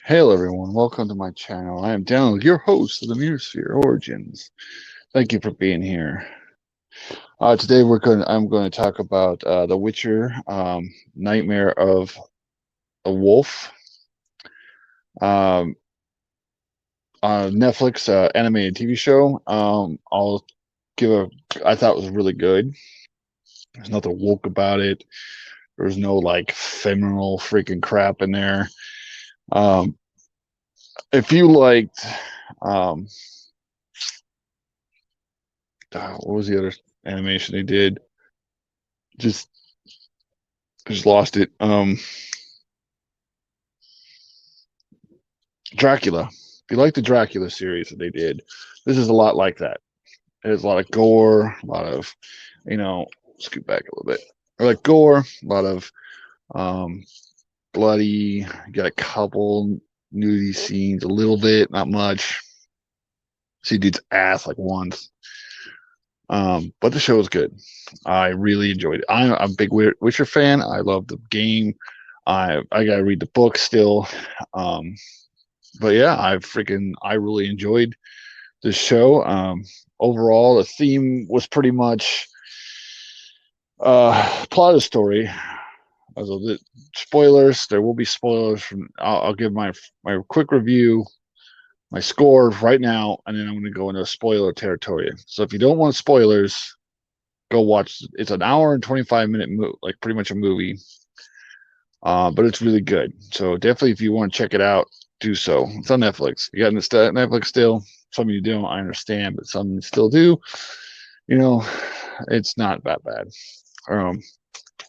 Hello everyone, welcome to my channel. I am Daniel, your host of the Mirrorsphere Origins. Thank you for being here. Today I'm going to talk about The Witcher, Nightmare of a Wolf, um, on Netflix animated TV show. I'll give a. I thought it was really good. There's nothing woke about it. There's no like femoral freaking crap in there. Um, if you liked, um, what was the other animation they did? Just lost it. Dracula. If you like the Dracula series that they did, this is a lot like that. There's a lot of gore, a lot of, you know, scoot back a little bit. Or like gore, a lot of um bloody. You got a couple nudie scenes, a little bit, not much. See dude's ass like once. But the show was good. I really enjoyed it. I'm a big Witcher fan. I love the game. I gotta read the book still. Um, but yeah, I really enjoyed the show. Overall, the theme was pretty much plot of the story. As of the spoilers, there will be spoilers from. I'll give my quick review, my score right now, and then I'm going to go into spoiler territory. So if you don't want spoilers, go watch. It's an hour and 25-minute like pretty much a movie. But it's really good. So definitely, if you want to check it out, do so. It's on Netflix. You got Netflix still. Some of you don't, I understand, but some still do. You know, it's not that bad. Um,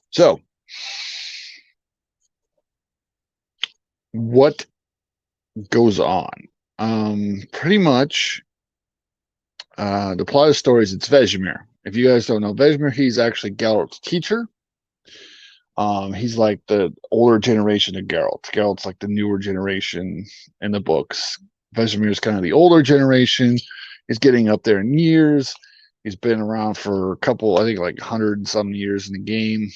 so what goes on? Pretty much, the plot of the story is it's Vesemir. If you guys don't know Vesemir, he's actually Geralt's teacher. He's like the older generation of Geralt. Geralt's like the newer generation in the books. Vesemir is kind of the older generation. He's getting up there in years. He's been around for a couple, I think, like 100 and some years in the game.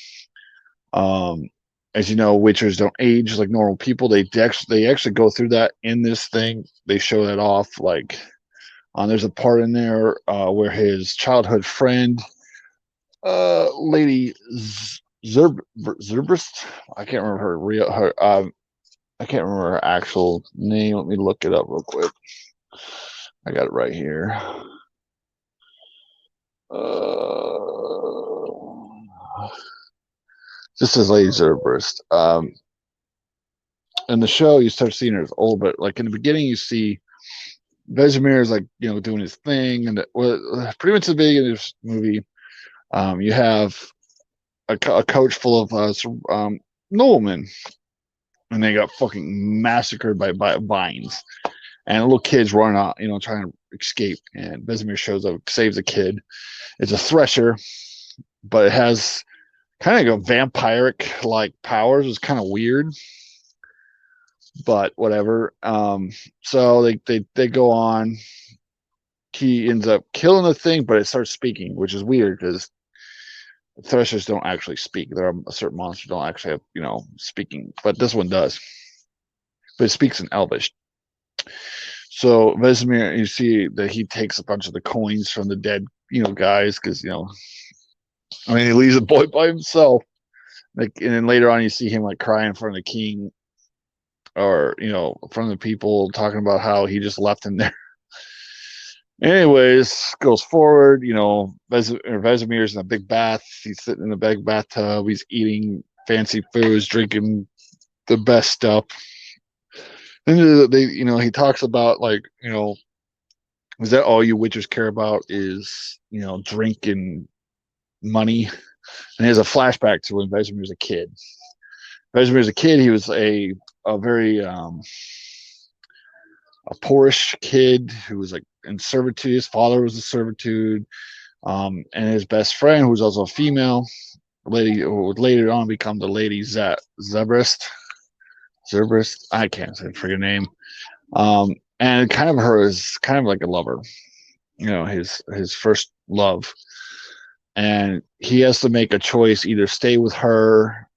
Um, as you know, Witchers don't age like normal people. They actually go through that in this thing. They show that off. Like, there's a part in there where his childhood friend, Lady Zerbrist. I can't remember her real her. I can't remember her actual name. Let me look it up real quick. I got it right here. This is Lady Zerbrist. In the show, you start seeing her as old, but like in the beginning, you see Vesemir is like doing his thing, and pretty much the beginning of this movie, you have a coach full of noblemen, and they got fucking massacred by vines, and little kids running out, trying to escape, and Vesemir shows up, saves a kid. It's a thresher, but it has kind of a vampiric like powers. It's kind of weird, but whatever. So they go on. He ends up killing the thing, but it starts speaking, which is weird because threshers don't actually speak. There are certain monsters don't actually have speaking, but this one does. But it speaks in Elvish. So Vesemir, you see that he takes a bunch of the coins from the dead guys because I mean he leaves a boy by himself. Like, and then later on you see him like crying in front of the king, or in front of the people, talking about how he just left him there. Anyways, goes forward. Vesemir's in a big bath. He's sitting in a big bathtub. He's eating fancy foods, drinking the best stuff. Then he talks about like, is that all you witchers care about is drink and money? And he has a flashback to when Vesemir was a kid. Vesemir was a kid. He was a very a poorish kid who was like in servitude. His father was in servitude, and his best friend, who was also a female lady, who would later on become the Lady Zebrist. Zerbrist, I can't say for your name. And kind of her is kind of like a lover, his first love, and he has to make a choice: either stay with her.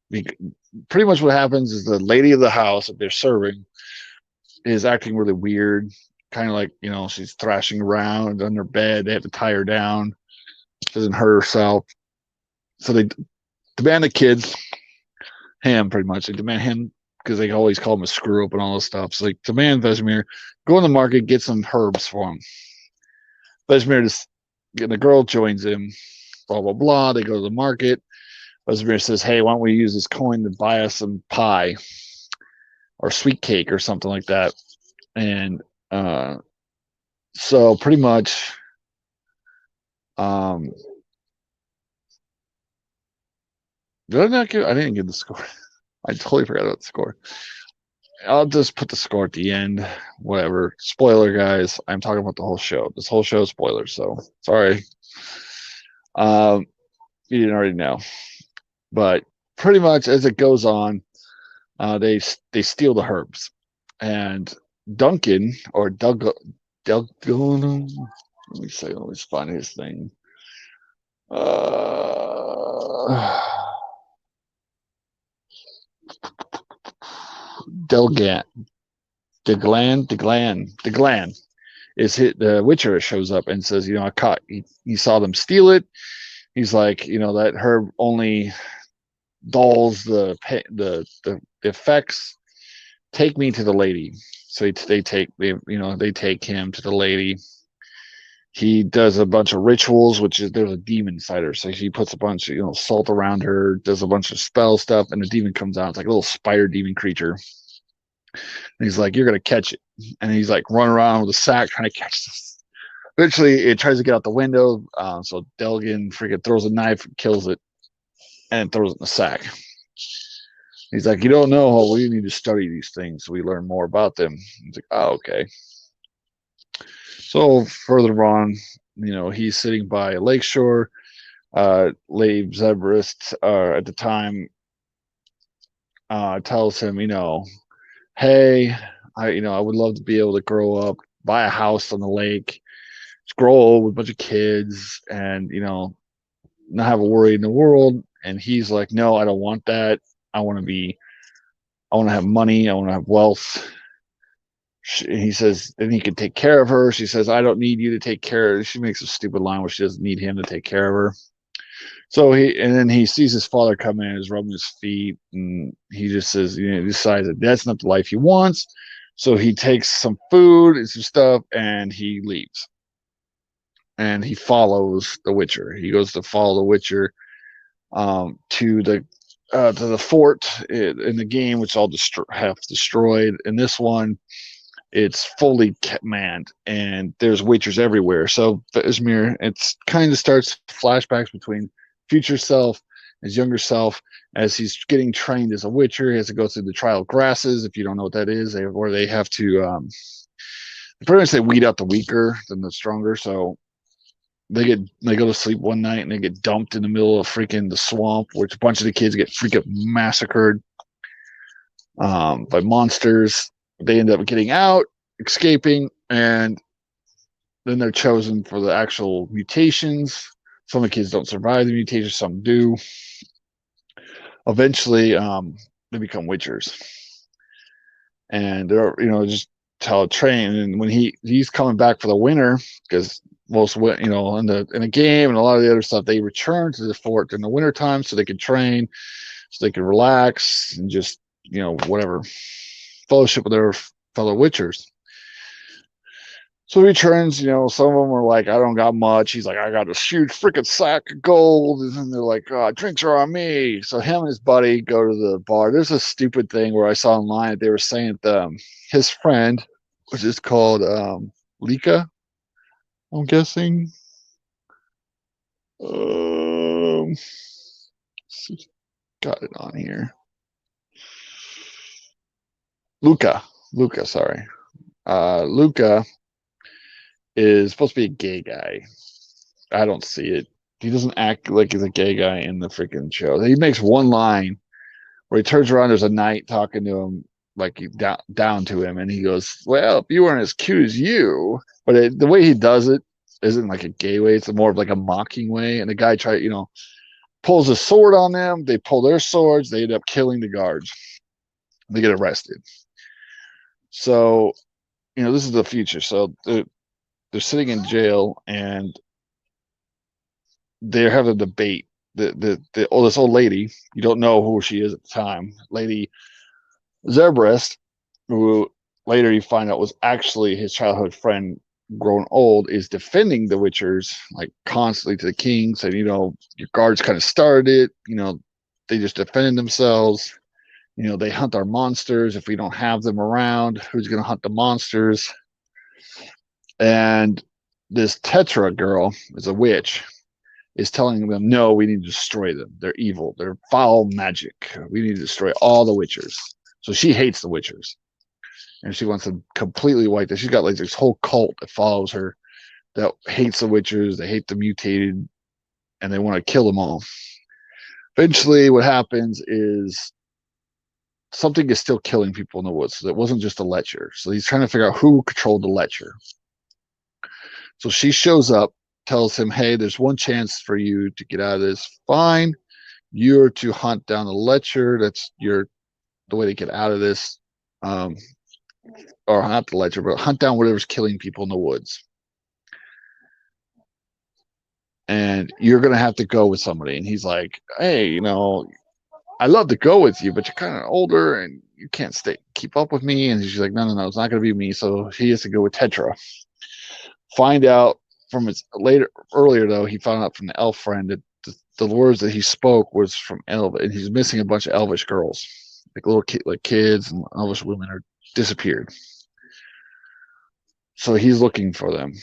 Pretty much what happens is the lady of the house that they're serving is acting really weird, kind of like, she's thrashing around on her bed. They have to tie her down. She doesn't hurt herself. So they demand the kids, him pretty much. They demand him because they always call him a screw up and all this stuff. So they demand Vesemir go in the market, get some herbs for him. Vesemir just, the girl joins him, blah, blah, blah. They go to the market. Vesemir says, hey, why don't we use this coin to buy us some pie or sweet cake or something like that. And so pretty much, did I not give? I didn't give the score. I totally forgot about the score. I'll just put the score at the end. Whatever. Spoiler, guys. I'm talking about the whole show. This whole show is spoilers. So sorry. You didn't already know, but pretty much as it goes on, they steal the herbs, and Duncan or Doug. Let me say. Let me find his thing. Deglan is hit. The Witcher shows up and says, I caught. He saw them steal it. He's like, that herb only dulls the effects. Take me to the lady. So they take him to the lady. He does a bunch of rituals, which is there's a demon inside her. So he puts a bunch of salt around her, does a bunch of spell stuff, and the demon comes out. It's like a little spider demon creature. And he's like, you're gonna catch it. And he's like running around with a sack trying to catch this. Eventually, it tries to get out the window. So Delgin freaking throws a knife, kills it, and throws it in the sack. He's like, you don't know how we need to study these things so we learn more about them. He's like, oh, okay. So further on, he's sitting by a lakeshore. Lady Zebrist, at the time, tells him, hey, I would love to be able to grow up, buy a house on the lake, just grow old with a bunch of kids, and not have a worry in the world. And he's like, no, I don't want that. I want to have money. I want to have wealth. He says, then he can take care of her. She says, I don't need you to take care of her. She makes a stupid line where she doesn't need him to take care of her. So then he sees his father come in, he's rubbing his feet, and he just says, he decides that that's not the life he wants. So he takes some food and some stuff, and he leaves. And he follows the Witcher. He goes to follow the Witcher to the fort in the game, which all half destroyed. In this one, it's fully manned, and there's Witchers everywhere. So Vesemir, it's kind of starts flashbacks between future self, his younger self, as he's getting trained as a Witcher. He has to go through the trial of grasses. If you don't know what that is, they have to pretty much they weed out the weaker than the stronger. So they go to sleep one night and they get dumped in the middle of freaking the swamp, which a bunch of the kids get freaking massacred by monsters. They end up getting out, escaping, and then they're chosen for the actual mutations. Some of the kids don't survive the mutations, some do. Eventually, they become Witchers, and they're just how train. And when he's coming back for the winter, because most in the game and a lot of the other stuff, they return to the fort in the wintertime so they can train, so they can relax and just whatever, fellowship with their fellow Witchers. So he returns, some of them are like, I don't got much. He's like, I got a huge freaking sack of gold. And they're like, drinks are on me. So him and his buddy go to the bar. There's a stupid thing where I saw online that they were saying that his friend, which is called Lika, I'm guessing. Got it on here. Luca, sorry. Luca is supposed to be a gay guy. I don't see it. He doesn't act like he's a gay guy in the freaking show. He makes one line where he turns around, there's a knight talking to him, like down to him, and he goes, well, if you weren't as cute as you. But the way he does it isn't like a gay way. It's more of like a mocking way. And the guy pulls a sword on them. They pull their swords. They end up killing the guards. They get arrested. So, this is the future. So they're sitting in jail and they're having a debate. This old lady, you don't know who she is at the time, Lady Zerbrist, who later you find out was actually his childhood friend grown old, is defending the Witchers like constantly to the king, saying, your guards kind of started it, they just defended themselves. They hunt our monsters. If we don't have them around, who's going to hunt the monsters? And this Tetra girl is a witch, is telling them, no, we need to destroy them. They're evil. They're foul magic. We need to destroy all the Witchers. So she hates the Witchers. And she wants to completely wipe them. She's got like this whole cult that follows her that hates the Witchers. They hate the mutated, and they want to kill them all. Eventually, what happens is something is still killing people in the woods. So it wasn't just a Lecher. So he's trying to figure out who controlled the Lecher. So she shows up, tells him, hey, there's one chance for you to get out of this. Fine. You're to hunt down the Lecher. That's the way to get out of this. Or not the Lecher, but hunt down whatever's killing people in the woods. And you're going to have to go with somebody. And he's like, hey, I love to go with you, but you're kind of older and you can't keep up with me. And she's like, no, it's not going to be me. So he has to go with Tetra. Find out from earlier though, he found out from the elf friend that the words that he spoke was from elf, and he's missing a bunch of elvish girls, like little kids and elvish women are disappeared. So he's looking for them.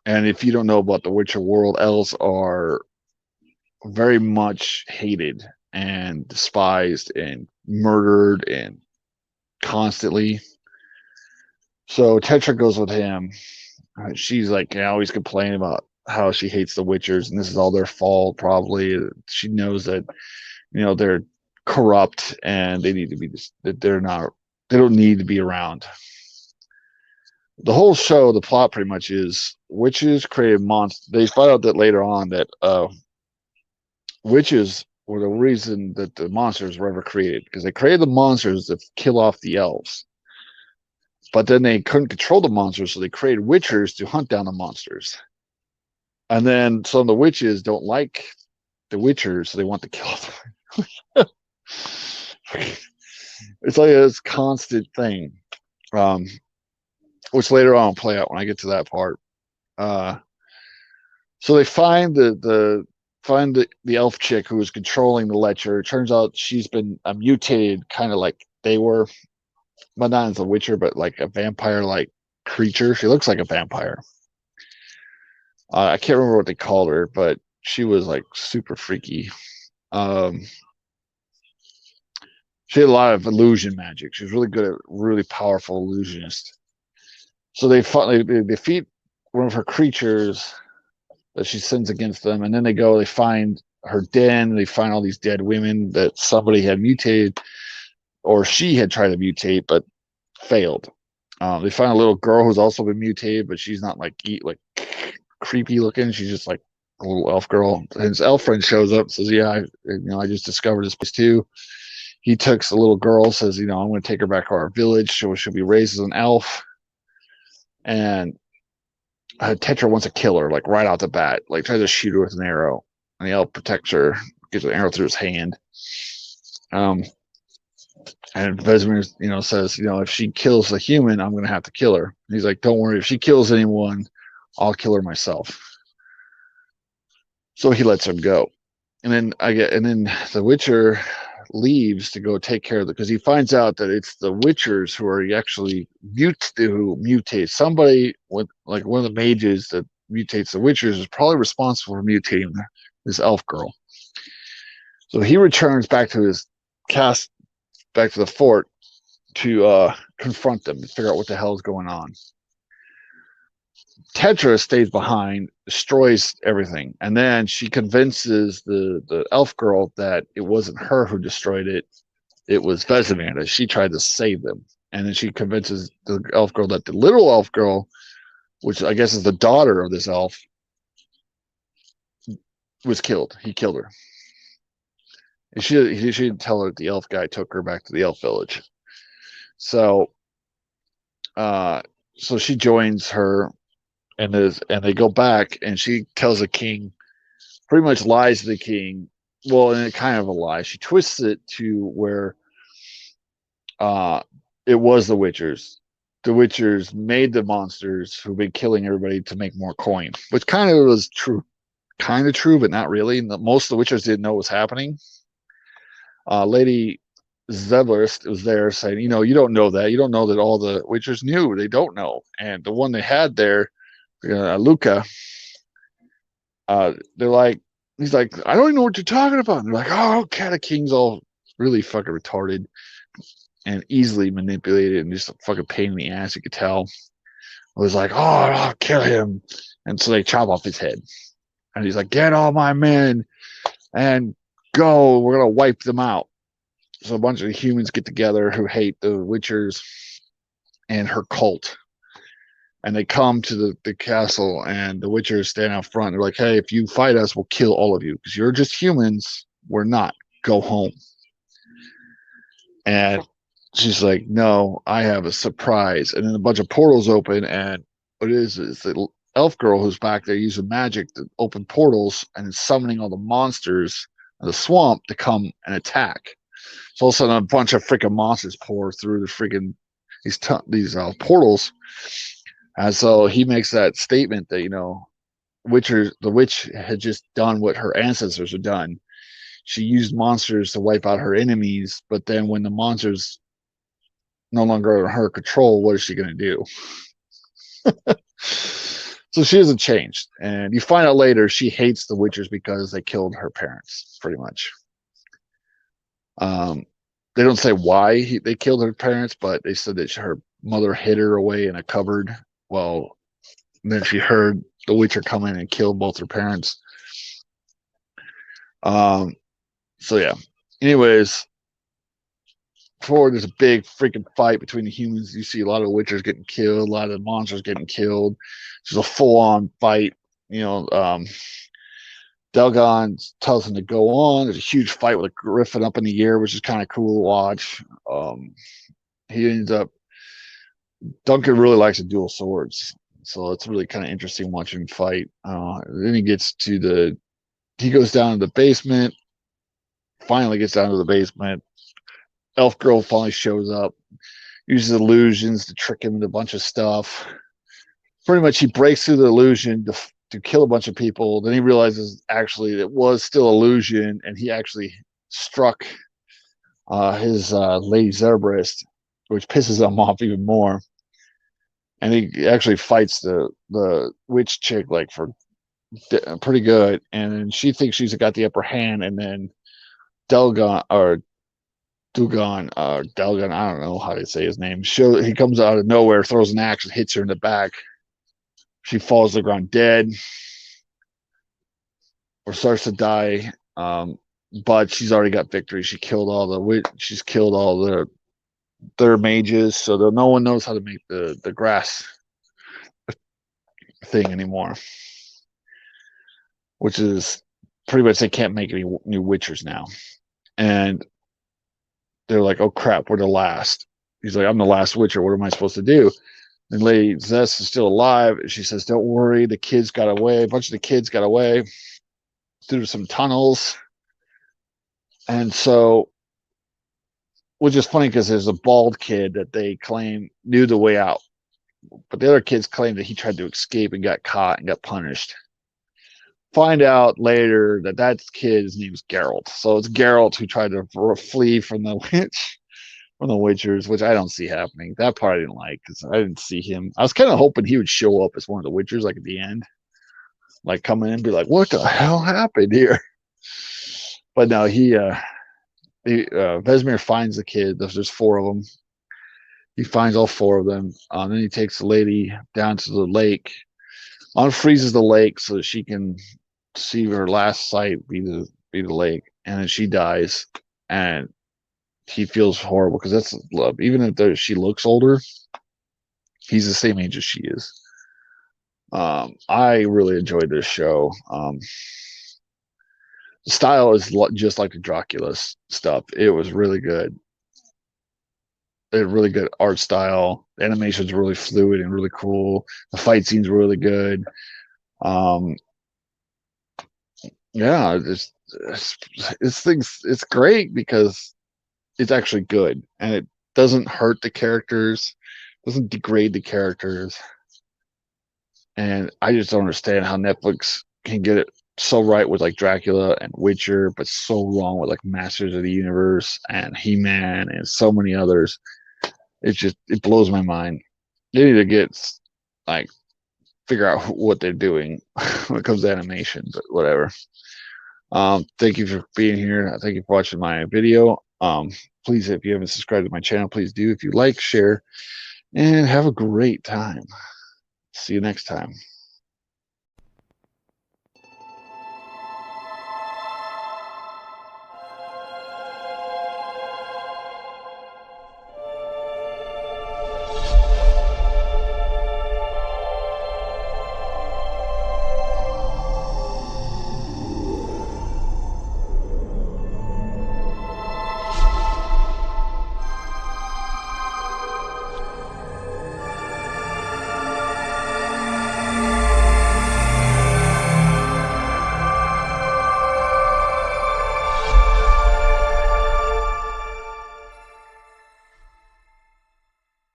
And if you don't know about the Witcher world, elves are very much hated and despised and murdered and constantly. So Tetra goes with him. She's like always complaining about how she hates the Witchers and this is all their fault. Probably she knows that they're corrupt and they need to be that they don't need to be around. The whole show, the plot pretty much is witches created monsters. They find out that later on that witches were the reason that the monsters were ever created, because they created the monsters to kill off the elves. But then they couldn't control the monsters, so they created witchers to hunt down the monsters. And then some of the witches don't like the witchers, so they want to kill them. It's like this constant thing, which later on will play out when I get to that part. So they find the elf chick who was controlling the Lecher. It turns out she's been mutated, kind of like they were, but not as a Witcher, but like a vampire-like creature. She looks like a vampire. I can't remember what they called her, but she was like super freaky. She had a lot of illusion magic. She was really good at really powerful illusionist. So they defeat one of her creatures that she sends against them, and then they find her den. They find all these dead women that somebody had mutated, or she had tried to mutate but failed. They find a little girl who's also been mutated, but she's not like creepy looking. She's just like a little elf girl. And his elf friend shows up and says, yeah, I just discovered this place too. He takes the little girl, says, I'm going to take her back to our village. She'll be raised as an elf. And Tetra wants to kill her, like right out the bat, like tries to shoot her with an arrow. And the elf protects her, gives an arrow through his hand. And Vesemir, says, if she kills a human, I'm going to have to kill her. And he's like, don't worry, if she kills anyone, I'll kill her myself. So he lets him go. And then the Witcher leaves to go take care of it, because he finds out that it's the Witchers who are actually who mutate. Somebody with like one of the mages that mutates the Witchers is probably responsible for mutating this elf girl. So he returns back to his back to the fort to confront them and figure out what the hell is going on. Tetra stays behind, destroys everything, and then she convinces the elf girl that it wasn't her who destroyed it. It was Vesemir. She tried to save them. And then she convinces the elf girl that the little elf girl, which I guess is the daughter of this elf, was killed. He killed her. And she didn't tell her that the elf guy took her back to the elf village. So So she joins her and they go back and she tells the king, pretty much lies to the king. Well, and it kind of a lie. She twists it to where uh it was the Witchers. The Witchers made the monsters who've been killing everybody to make more coin, which kind of was true, but not really. Most of the Witchers didn't know what was happening. Lady Zebulist was there saying, you don't know that. You don't know that all the Witchers knew. They don't know. And the one they had there, Luca, they're like, he's like, I don't even know what you're talking about. And they're like, oh, okay, the king's all really fucking retarded and easily manipulated and just a fucking pain in the ass, you could tell. It was like, oh, I'll kill him. And so they chop off his head. And he's like, get all my men and go. We're going to wipe them out. So a bunch of humans get together who hate the Witchers and her cult. And they come to the castle, and the Witchers stand out front. They're like, hey, if you fight us, we'll kill all of you because you're just humans. We're not. Go home. And she's like, no, I have a surprise. And then a bunch of portals open, and what it is the elf girl who's back there using magic to open portals and is summoning all the monsters of the swamp to come and attack. So all of a sudden, a bunch of freaking monsters pour through the freaking these portals. And so he makes that statement that, the witch had just done what her ancestors had done. She used monsters to wipe out her enemies, but then when the monsters no longer are in her control, what is she going to do? So she hasn't changed. And you find out later she hates the Witchers because they killed her parents, pretty much. They don't say why they killed her parents, but they said that her mother hid her away in a cupboard. Well, then she heard the Witcher come in and kill both her parents. So yeah. Anyways, before there's a big freaking fight between the humans, you see a lot of Witchers getting killed, a lot of the monsters getting killed. It's a full-on fight. Delgon tells him to go on. There's a huge fight with a griffin up in the air, which is kind of cool to watch. He ends up. Duncan really likes to dual swords, so it's really kind of interesting watching him fight. Then he gets to he goes down to the basement. Finally gets down to the basement. Elf girl finally shows up, uses illusions to trick him into a bunch of stuff. Pretty much, he breaks through the illusion to kill a bunch of people. Then he realizes actually it was still illusion, and he actually struck his Lady Zerberist, which pisses him off even more. And he actually fights the witch chick like for pretty good, and then she thinks she's got the upper hand, and then Delgon or Dugan, Delgon, I don't know how to say his name. He comes out of nowhere, throws an axe, and hits her in the back. She falls to the ground dead, or starts to die. But she's already got victory. She's killed all their mages, so no one knows how to make the grass thing anymore. Which is pretty much they can't make any new Witchers now. And they're like, oh crap, we're the last. He's like, I'm the last Witcher. What am I supposed to do? And Lady Zess is still alive. And she says, don't worry, the kids got away. A bunch of the kids got away through some tunnels. And so, which is funny because there's a bald kid that they claim knew the way out. But the other kids claim that he tried to escape and got caught and got punished. Find out later that kid's name is Geralt. So it's Geralt who tried to flee from the Witchers, which I don't see happening. That part I didn't like because I didn't see him. I was kind of hoping he would show up as one of the Witchers, like at the end, like come in and be like, "What the hell happened here?" But no, Vesemir finds the kid. There's 4 of them. He finds all 4 of them. Then he takes the lady down to the lake, unfreezes the lake so that she can see her last sight be the lake, and then she dies, and he feels horrible because that's love. Even if she looks older, he's the same age as she is. I really enjoyed this show. The style is just like the Dracula stuff. It was really good. a really good art style. The animation's really fluid and really cool. The fight scene's really good. Um, yeah, this thing's it's great because it's actually good and it doesn't hurt the characters, doesn't degrade the characters. And I just don't understand how Netflix can get it so right with like Dracula and Witcher, but so wrong with like Masters of the Universe and He-Man and so many others. It blows my mind. They need to get like figure out what they're doing when it comes to animation, but whatever. Thank you for being here. Thank you for watching my video. Please, if you haven't subscribed to my channel, please do. If you like, share, and have a great time. See you next time.